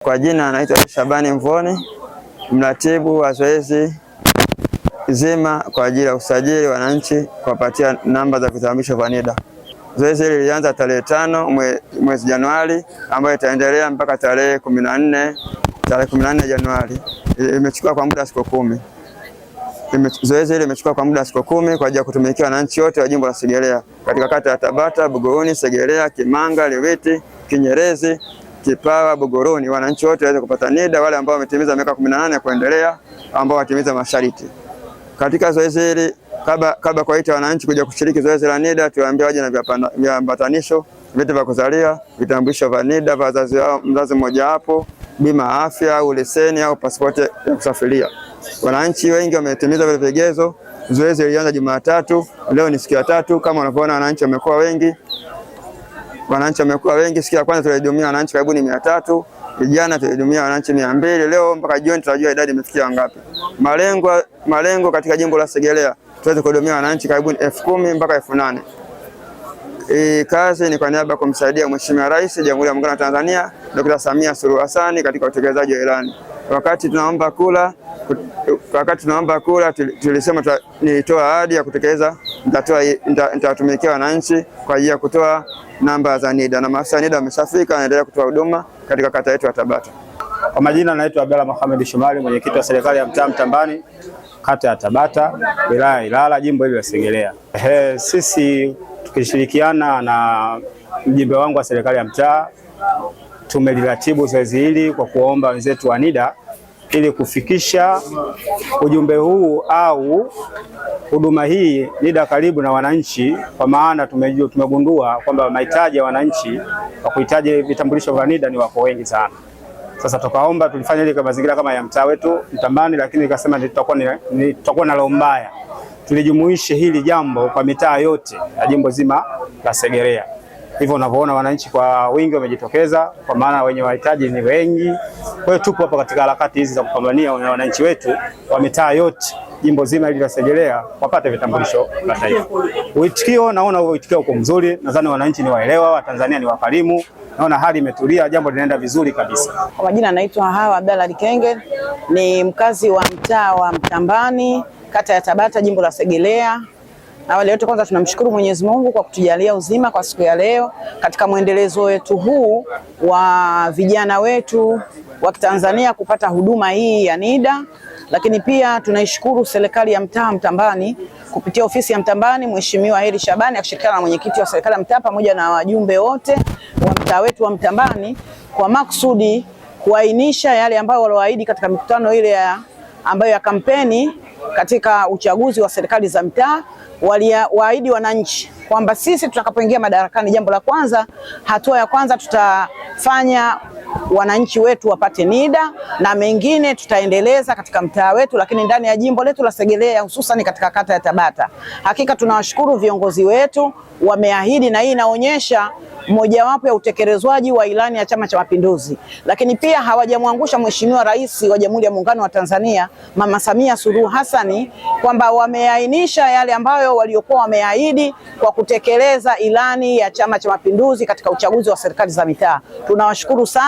Kwa jina anaitwa Shabani Mvoni, mratibu wa zoezi zima kwa ajili ya usajili wananchi kuwapatia namba za vitambulisho vya NIDA. Zoezi hili lilianza tarehe 5 mwezi Januari ambayo itaendelea mpaka tarehe 14 Januari. Imechukua kwa muda siku 10. Zoezi hili limechukua kwa muda siku 10 kwa ajili ya kutumikia wananchi wote wa jimbo la Segerea katika kata ya Tabata, Buguruni, Segerea, Kimanga, Liwiti, Kinyerezi, Kipawa, Buguruni. Wananchi wote waweze kupata NIDA, wale ambao wametimiza miaka 18 kuendelea, ambao watimiza masharti. Katika zoezi hili kabla kuwaita wananchi kuja kushiriki zoezi la NIDA, tuwaambie waje na viambatanisho, vyeti vya kuzalia, vitambulisho vya NIDA vya wazazi wao, mzazi mmoja hapo, bima ya afya au leseni au pasipoti ya kusafiria. Wananchi wengi wametimiza vile vigezo. Zoezi lilianza Jumatatu, leo ni siku ya 3. Kama unavyoona wananchi wamekuwa wengi. Siku ya kwanza tulihudumia wananchi karibu 300, vijana tulihudumia wananchi 200. Leo mpaka jioni tutajua idadi imefikia ngapi. Malengo katika jimbo la Segerea tuweze kuhudumia wananchi karibu 10,000 mpaka 8,000. Kazi ni kwa niaba ya kumsaidia Mheshimiwa Rais wa Jamhuri ya Muungano wa Tanzania Dr. Samia Suluhu Hassan katika utekelezaji wa ilani. Wakati tunaomba kura tulisema nilitoa ahadi ya kutekeleza, nitatumikia wananchi kwa ajili ya kutoa namba za NIDA, na maafisa NIDA wameshafika, wanaendelea kutoa huduma katika kata yetu ya Tabata. Kwa majina naitwa Abdalla Mohamed Shumari, mwenyekiti wa serikali ya mtaa Mtambani, kata ya Tabata, wilaya Ilala, jimbo hili la Segerea. Sisi tukishirikiana na mjumbe wangu wa serikali ya mtaa tumeliratibu zoezi hili kwa kuomba wenzetu wa NIDA ili kufikisha ujumbe huu au huduma hii NIDA karibu na wananchi, kwa maana tumegundua kwamba mahitaji ya wananchi wa kuhitaji vitambulisho vya NIDA ni wako wengi sana. Sasa tukaomba tulifanya ile kwa mazingira kama ya mtaa wetu Mtambani, lakini nikasema tutakuwa na roho mbaya, tulijumuishe hili jambo kwa mitaa yote ya jimbo zima la Segerea. Hivyo unavyoona wananchi kwa wingi wamejitokeza, kwa maana wenye mahitaji ni wengi. Kwa hiyo tupo hapa katika harakati hizi za kupambania wananchi wetu wa mitaa yote jimbo zima hili la Segerea wapate vitambulisho vya taifa. Naona uitikio uko mzuri, nadhani wananchi ni waelewa, Watanzania ni wakarimu, naona hali imetulia, jambo linaenda vizuri kabisa. Kwa majina naitwa Hawa Abdalla Likenge, ni mkazi wa mtaa wa Mtambani, kata ya Tabata, jimbo la Segerea. Awali yote kwanza tunamshukuru Mwenyezi Mungu kwa kutujalia uzima kwa siku ya leo katika mwendelezo wetu huu wa vijana wetu wa Kitanzania kupata huduma hii ya NIDA. Lakini pia tunaishukuru serikali ya mtaa Mtambani kupitia ofisi ya Mtambani, Mheshimiwa Heri Shabani akishirikiana na mwenyekiti wa serikali ya mtaa pamoja na wajumbe wote wa mtaa wetu wa Mtambani kwa makusudi kuainisha yale ambayo walioahidi katika mikutano ile ambayo ya kampeni katika uchaguzi wa serikali za mtaa. Waliwaahidi wananchi kwamba sisi tutakapoingia madarakani, jambo la kwanza, hatua ya kwanza tutafanya wananchi wetu wapate NIDA, na mengine tutaendeleza katika mtaa wetu, lakini ndani ya jimbo letu la Segerea, hususan katika kata ya Tabata. Hakika tunawashukuru viongozi wetu, wameahidi, na hii inaonyesha mojawapo ya utekelezwaji wa ilani ya Chama cha Mapinduzi. Lakini pia hawajamwangusha Mheshimiwa Rais wa Jamhuri ya Muungano wa Tanzania Mama Samia Suluhu Hassan, kwamba wameainisha yale ambayo waliokuwa wameahidi kwa kutekeleza ilani ya Chama cha Mapinduzi katika uchaguzi wa serikali za mitaa. Tunawashukuru sana.